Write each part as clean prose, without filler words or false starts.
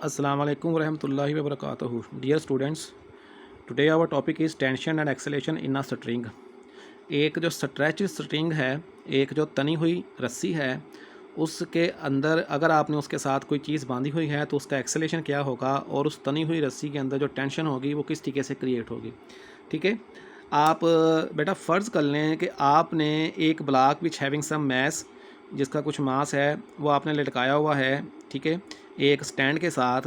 Assalamu alaikum warahmatullahi wabarakatuh. Dear students, today our topic is tension and acceleration in a string. एक जो stretch string है, एक जो तनी हुई रस्सी है, उसके अंदर अगर आपने उसके साथ कोई चीज़ बांधी हुई है तो उसका एक्सेलेशन क्या होगा और उस तनी हुई रस्सी के अंदर जो टेंशन होगी वो किस तरीके से क्रिएट होगी। ठीक है, आप बेटा फ़र्ज़ कर लें कि आपने एक block which having some mass, जिसका कुछ मास है, वो आपने लटकाया हुआ है। ठीक है, एक स्टैंड के साथ।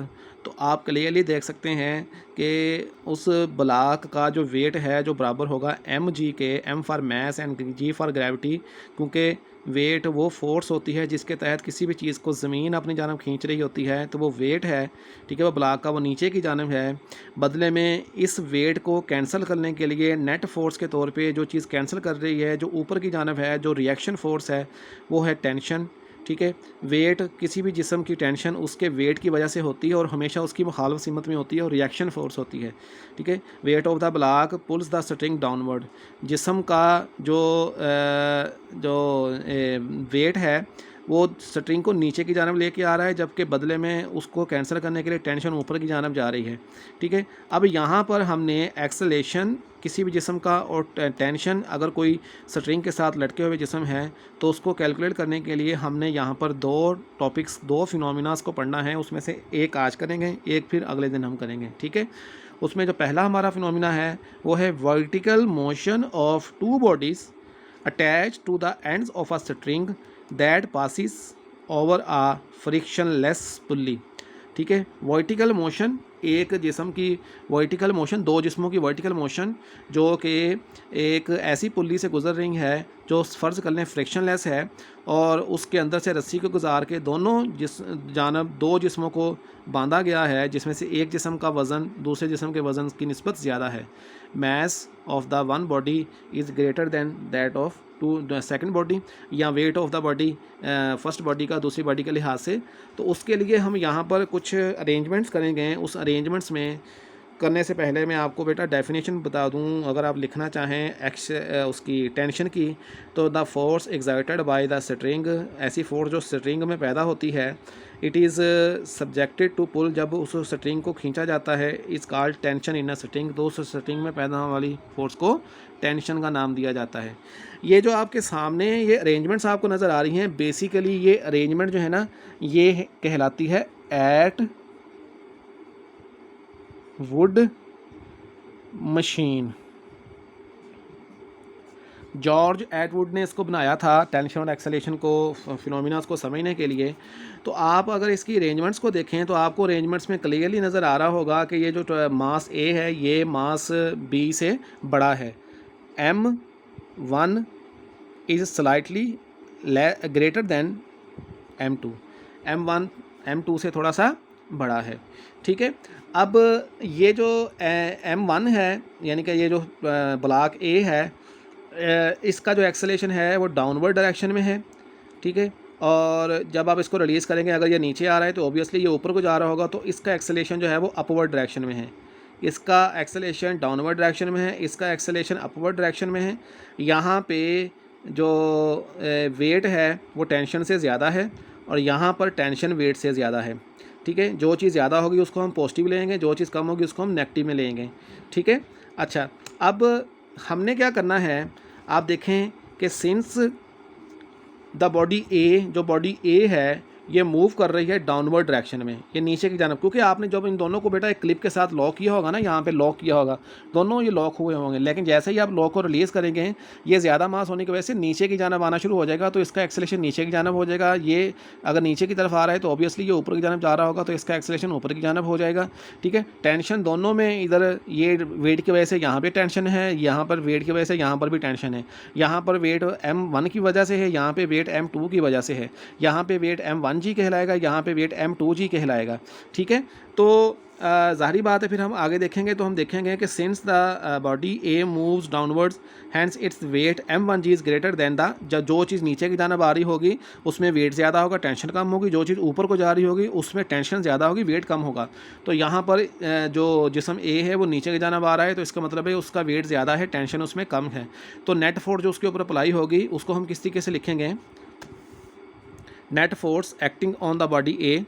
तो आप क्लियरली देख सकते हैं कि उस ब्लॉक का जो वेट है जो बराबर होगा एम जी के, M for mass and G for gravity, क्योंकि वेट वो फोर्स होती है जिसके तहत किसी भी चीज़ को ज़मीन अपनी जानब खींच रही होती है, तो वो वेट है। ठीक है, वो ब्लॉक का वो नीचे की जानब है। बदले में इस वेट को कैंसिल करने के लिए नेट फोर्स के तौर पे जो चीज़ कैंसिल कर रही है, जो ऊपर की जानब है, जो रिएक्शन फोर्स है, वो है टेंशन। ठीक है, वेट किसी भी जिस्म की टेंशन उसके वेट की वजह से होती है और हमेशा उसकी मुखालफ सिमत में होती है और रिएक्शन फोर्स होती है। ठीक है, wait of the block pulls the string downward. जिस्म का जो वेट है वो स्ट्रिंग को नीचे की जानब लेके आ रहा है, जबकि बदले में उसको कैंसिल करने के लिए टेंशन ऊपर की जानब जा रही है। ठीक है, अब यहाँ पर हमने एक्सेलेशन किसी भी जिस्म का और टेंशन अगर कोई स्ट्रिंग के साथ लटके हुए जिस्म है तो उसको कैलकुलेट करने के लिए हमने यहाँ पर दो टॉपिक्स, दो फिनोमिनास को पढ़ना है। उसमें से एक आज करेंगे, एक फिर अगले दिन हम करेंगे। ठीक है, उसमें जो पहला हमारा फिनोमिना है वो है vertical motion of two bodies attach to the ends of a string that passes over a frictionless pulley. ठीक है, वर्टिकल मोशन, एक जिस्म की वर्टिकल मोशन, दो जिस्मों की वर्टिकल मोशन जो कि एक ऐसी पुल्ली से गुजर रही है जो फ़र्ज़ कर लें फ्रिक्शनलेस है, और उसके अंदर से रस्सी को गुजार के दोनों जानब दो जिस्मों को बांधा गया है, जिसमें से एक जिस्म का वज़न दूसरे जिस्म के वज़न की निस्बत ज़्यादा है। Mass of the one body is greater than that of two second body, या weight of the body first body का दूसरी बॉडी के लिहाज से। तो उसके लिए हम यहाँ पर कुछ अरेंजमेंट्स करेंगे। उस अरेंजमेंट्स में करने से पहले मैं आपको बेटा डेफिनेशन बता दूं, अगर आप लिखना चाहें उसकी टेंशन की, तो the force exerted by the string, ऐसी फोर्स जो स्ट्रिंग में पैदा होती है, it is subjected to pull, जब उस स्ट्रिंग को खींचा जाता है, is called tension in a string, तो उस स्ट्रिंग में पैदा होने वाली फोर्स को टेंशन का नाम दिया जाता है। ये जो आपके सामने ये अरेंजमेंट्स आपको नज़र आ रही हैं, बेसिकली ये अरेंजमेंट जो है ना, ये कहलाती है Atwood machine. George Atwood ने इसको बनाया था टेंशन और एक्सेलेशन को, फिनोमिनास को समझने के लिए। तो आप अगर इसकी अरेंजमेंट्स को देखें तो आपको अरेंजमेंट्स में क्लियरली नज़र आ रहा होगा कि ये जो मास ए है ये मास बी से बड़ा है। M1 is slightly greater than M2, M1 M2 से थोड़ा सा बड़ा है। ठीक है, अब ये जो M1 है, यानी कि ये जो ब्लॉक ए है, इसका जो एक्सेलेशन है वो डाउनवर्ड डायरेक्शन में है। ठीक है, और जब आप इसको रिलीज़ करेंगे, अगर ये नीचे आ रहा है तो ऑब्वियसली ये ऊपर को जा रहा होगा, तो इसका एक्सेलेशन जो है वो अपवर्ड डायरेक्शन में है। इसका एक्सेलेशन डाउनवर्ड डायरेक्शन में है, इसका एक्सेलेशन अपवर्ड डायरेक्शन में है। यहाँ पे जो वेट है वो टेंशन से ज़्यादा है और यहाँ पर टेंशन वेट से ज़्यादा है। ठीक है, जो चीज़ ज़्यादा होगी उसको हम पॉजिटिव लेंगे, जो चीज़ कम होगी उसको हम नेगेटिव में लेंगे। ठीक है, अच्छा, अब हमने क्या करना है, आप देखें कि सिंस द बॉडी ए, जो बॉडी ए है ये मूव कर रही है डाउनवर्ड डायरेक्शन में, ये नीचे की जानब, क्योंकि आपने जब इन दोनों को बेटा एक क्लिप के साथ लॉक किया होगा ना, यहाँ पे लॉक किया होगा, दोनों ये लॉक हुए होंगे, लेकिन जैसे ही आप लॉक को रिलीज़ करेंगे ये ज़्यादा मास होने की वजह से नीचे की जानब आना शुरू हो जाएगा, तो इसका एक्सेलेशन नीचे की जानब हो जाएगा। ये अगर नीचे की तरफ आ रहा है तो ऑब्वियसली ये ऊपर की जानब जा रहा होगा, तो इसका एक्सेलेशन ऊपर की जानब हो जाएगा। ठीक है, टेंशन दोनों में, इधर ये वेट की वजह से यहाँ पर टेंशन है, यहाँ पर वेट की वजह से यहाँ पर भी टेंशन है। यहाँ पर वेट M1 की वजह से है, यहाँ पर वेट M2 की वजह से है, यहाँ पर वेट M1G कहलाएगा, यहाँ पे वेट M2G कहलाएगा। ठीक है, तो ज़ाहिरी बात है, फिर हम आगे देखेंगे तो हम देखेंगे कि since the body A moves downwards hence its weight M1G is greater than the, जो चीज़ नीचे की जानब आ रही होगी उसमें वेट ज़्यादा होगा, टेंशन कम होगी, जो चीज़ ऊपर को जा रही होगी उसमें टेंशन ज़्यादा होगी, वेट कम होगा। तो यहाँ पर जो जिस्म ए है वो नीचे की जानब आ रहा है, तो इसका मतलब है उसका वेट ज़्यादा है, टेंशन उसमें कम है। तो नेट फोर्स जो उसके ऊपर अप्लाई होगी उसको हम किस तरीके से लिखेंगे, net force acting on the body A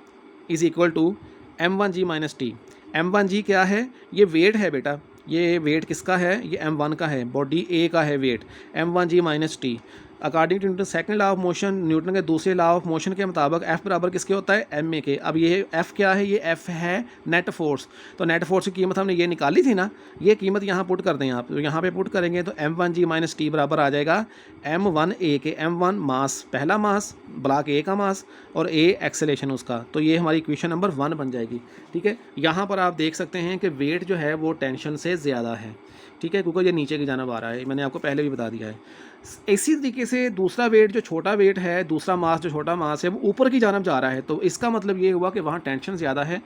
is equal to m1g minus T. m1g क्या है? ये वेट है बेटा, ये वेट किसका है? ये m1 का है, बॉडी ए का है weight, m1g minus T. According to Newton second law of motion, Newton के दूसरे लॉ ऑफ मोशन के मुताबिक F बराबर किसके होता है? एम ए के। अब ये F क्या है? ये F है नेट फोर्स। तो नेट फोर्स की कीमत हमने ये निकाली थी ना, ये कीमत यहाँ पुट कर दें आप, तो यहाँ पे पुट करेंगे तो m1g माइनस टी बराबर आ जाएगा m1a के। m1 मास, पहला मास, ब्लॉक ए का मास, और a एक्सेलेरेशन उसका। तो ये हमारी इक्वेशन नंबर 1 बन जाएगी। ठीक है, यहाँ पर आप देख सकते हैं कि वेट जो है वो टेंशन से ज़्यादा है। ठीक है, क्योंकि ये नीचे की जानब आ रहा है, मैंने आपको पहले भी बता दिया है। इसी तरीके से दूसरा वेट जो छोटा वेट है, दूसरा मास जो छोटा मास है, वो ऊपर की जानब जा रहा है। तो इसका मतलब ये हुआ कि वहाँ टेंशन ज़्यादा है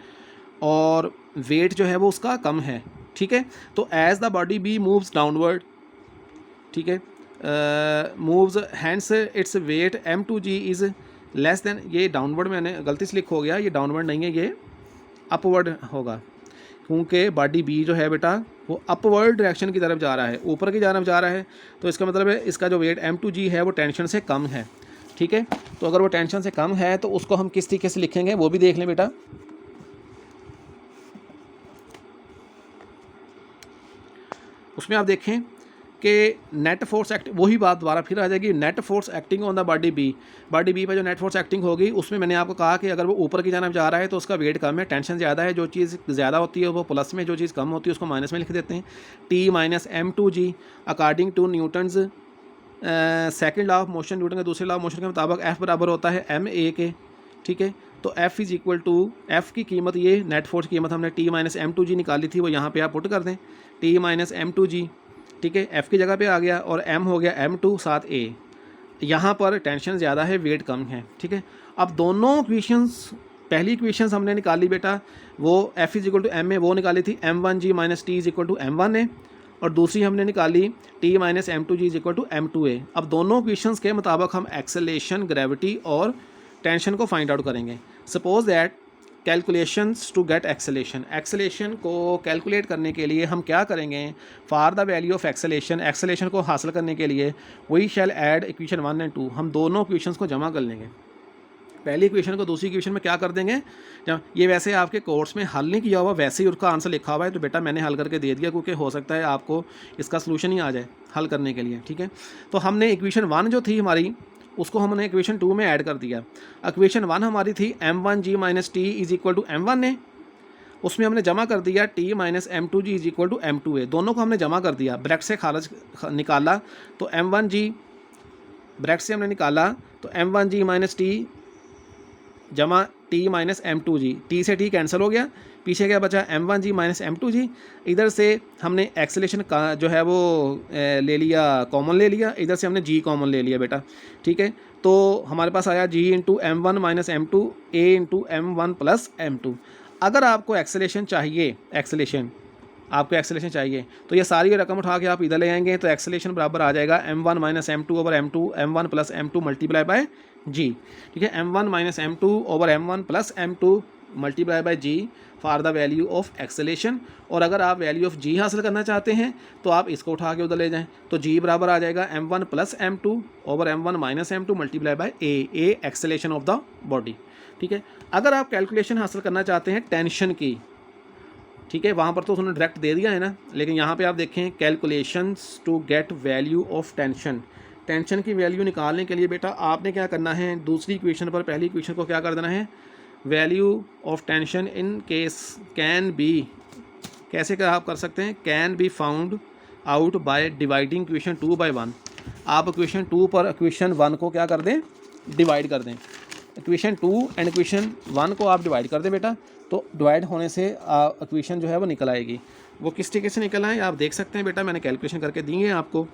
और वेट जो है वो उसका कम है। ठीक है, तो as the body B moves downward, ठीक है, moves hence its weight m2g is less than, ये डाउनवर्ड मैंने गलती से लिख हो गया, ये डाउनवर्ड नहीं है, ये अपवर्ड होगा, क्योंकि बॉडी बी जो है बेटा वो अपवर्ड डायरेक्शन की तरफ जा रहा है, ऊपर की जानब जा रहा है। तो इसका मतलब है इसका जो वेट m2g है वो टेंशन से कम है। ठीक है, तो अगर वो टेंशन से कम है तो उसको हम किस तरीके से लिखेंगे वो भी देख लें बेटा। उसमें आप देखें कि नेट फोर्स एक्ट, वही बात दोबारा फिर आ जाएगी, net force acting on the body B पर जो नेट फोर्स एक्टिंग होगी उसमें मैंने आपको कहा कि अगर वो ऊपर की जानब जा रहा है तो उसका वेट कम है, टेंशन ज़्यादा है। जो चीज़ ज़्यादा होती है वो प्लस में, जो चीज़ कम होती है उसको माइनस में लिख देते हैं। T minus m2g according to Newton's second law of motion, Newton के दूसरे लॉ ऑफ मोशन के मुताबिक F बराबर होता है ma के। ठीक है, तो F is equal to, F की कीमत, ये नेट फोर्स की कीमत हमने T माइनस m2g निकाली थी, वो यहाँ पे आप पुट कर दें, T माइनस m2g। ठीक है, F की जगह पे आ गया और M हो गया m2 साथ A। यहाँ पर टेंशन ज़्यादा है, वेट कम है। ठीक है, अब दोनों इक्वेशंस, पहली इक्वेशंस हमने निकाली बेटा, वो F is equal to m a वो निकाली थी, m1g minus T is equal to m1a, और दूसरी हमने निकाली T minus m2g is equal to m2a। अब दोनों इक्वेशंस के मुताबिक हम एक्सेलेरेशन, ग्रेविटी और टेंशन को फाइंड आउट करेंगे। Suppose that calculations to get acceleration, acceleration को कैलकुलेट करने के लिए हम क्या करेंगे? For the value of acceleration, acceleration को हासिल करने के लिए we shall add equation 1 and 2, हम दोनों इक्वेशंस को जमा कर लेंगे। पहली इक्वेशन को दूसरी इक्वेशन में क्या कर देंगे? जब ये वैसे आपके कोर्स में हल नहीं किया हुआ, वैसे ही उसका आंसर लिखा हुआ है, तो बेटा मैंने हल करके दे दिया, क्योंकि हो सकता है आपको इसका सलूशन ही आ जाए हल करने के लिए। ठीक है, तो हमने इक्वेशन 1 जो थी हमारी, उसको हमने इक्वेशन 2 में ऐड कर दिया। इक्वेशन 1 हमारी थी m1g minus T is equal to m1a, उसमें हमने जमा कर दिया T minus m2g is equal to m2a, दोनों को हमने जमा कर दिया, ब्रैकेट से खारिज निकाला तो m1g, ब्रैकेट से हमने निकाला तो m1g माइनस टी जमा T माइनस m2g, T से T कैंसिल हो गया, पीछे क्या बचा? m1g minus m2g। इधर से हमने एक्सेलेरेशन का जो है वो ले लिया, कॉमन ले लिया, इधर से हमने g कॉमन ले लिया बेटा। ठीक है, तो हमारे पास आया g into m1 minus m2 a into m1 plus m2। अगर आपको एक्सेलेरेशन चाहिए, आपको एक्सेलेरेशन चाहिए तो ये सारी रकम उठा के आप इधर ले आएंगे, तो एक्सेलेरेशन बराबर आ जाएगा m1 minus m2 over m2, m1 plus m2 multiply by g। ठीक है, m1 minus m2 over m1 plus m2 multiply by g for the value of acceleration. और अगर आप वैल्यू ऑफ g हासिल करना चाहते हैं तो आप इसको उठा के उधर ले जाएं, तो g बराबर आ जाएगा m1 plus m2 over m1 minus m2 multiply by a acceleration of the body. ठीक है, अगर आप कैलकुलेशन हासिल करना चाहते हैं टेंशन की, ठीक है, वहाँ पर तो उन्होंने डायरेक्ट दे दिया है ना, लेकिन यहाँ पे आप देखें calculations to get value of tension, tension की वैल्यू निकालने के लिए बेटा आपने क्या करना है? दूसरी इक्वेशन पर पहली इक्वेशन को क्या कर देना है? Value of tension in case can be, कैसे क्या आप कर सकते हैं? Can be found out by dividing equation 2 by 1। आप इक्वेशन 2 पर इक्वेशन 1 को क्या कर दें? डिवाइड कर दें। इक्वेशन 2 एंड इक्वेशन 1 को आप डिवाइड कर दें बेटा, तो डिवाइड होने से इक्वेशन जो है वो निकल आएगी। वो किस तरीके से निकल आए आप देख सकते हैं बेटा, मैंने कैलकुलेशन करके दी है आपको।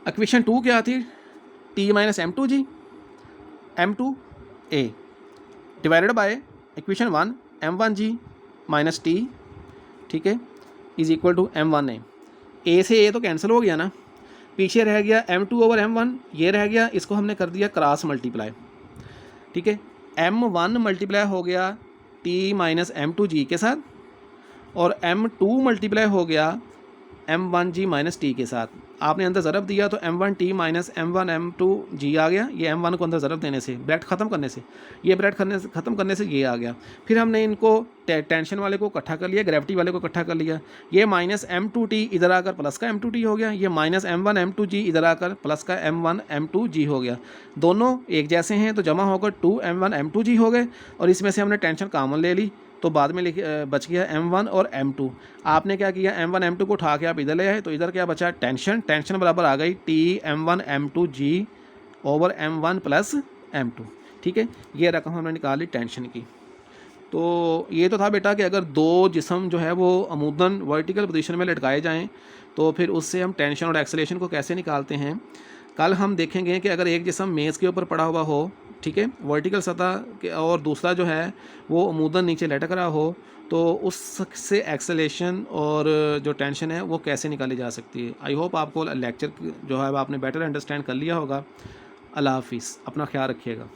इक्वेशन 2 क्या थी? T minus m2g m2a divided by equation 1 m1g minus T, ठीक है, is equal to m1a। a से a तो कैंसिल हो गया ना, पीछे रह गया m2 ओवर m1, ये रह गया, इसको हमने कर दिया क्रॉस मल्टीप्लाई। ठीक है, m1 मल्टीप्लाई हो गया T माइनस m2g के साथ, और m2 मल्टीप्लाई हो गया m1g माइनस टी के साथ। आपने अंदर ज़रब दिया तो m1t माइनस m1m2g आ गया। ये m1 को अंदर ज़रब देने से, ब्रैकेट ख़त्म करने से, ये ब्रैकेट ख़त्म करने से ये आ गया। फिर हमने इनको टेंशन वाले को इकट्ठा कर लिया, ग्रेविटी वाले को इकट्ठा कर लिया। ये माइनस m2t इधर आकर प्लस का m2t हो गया। ये माइनस m1m2g इधर आकर प्लस का m1m2g हो गया। दोनों एक जैसे हैं तो जमा होकर 2m1m2g हो गए, और इसमें से हमने टेंशन कॉमन ले ली तो बाद में बच गया m1 और m2। आपने क्या किया, m1 m2 को उठा के आप इधर ले आए तो इधर क्या बचा, टेंशन बराबर आ गई t m1 m2g over m1 plus m2। ठीक है, ये रकम हमने निकाली टेंशन की। तो ये तो था बेटा कि अगर दो जिस्म जो है वो अमूदन वर्टिकल पोजीशन में लटकाए जाएं तो फिर उससे हम टेंशन और एक्सेलरेशन को कैसे निकालते हैं। कल हम देखेंगे कि अगर एक जिस्म मेज़ के ऊपर पड़ा हुआ हो, ठीक है, वर्टिकल सतह, और दूसरा जो है वो अमूदन नीचे लटक रहा हो, तो उससे एक्सेलरेशन और जो टेंशन है वो कैसे निकाली जा सकती है। आई होप आपको लेक्चर जो है आपने बेटर अंडरस्टैंड कर लिया होगा। अल्लाह हाफिज़, अपना ख्याल रखिएगा।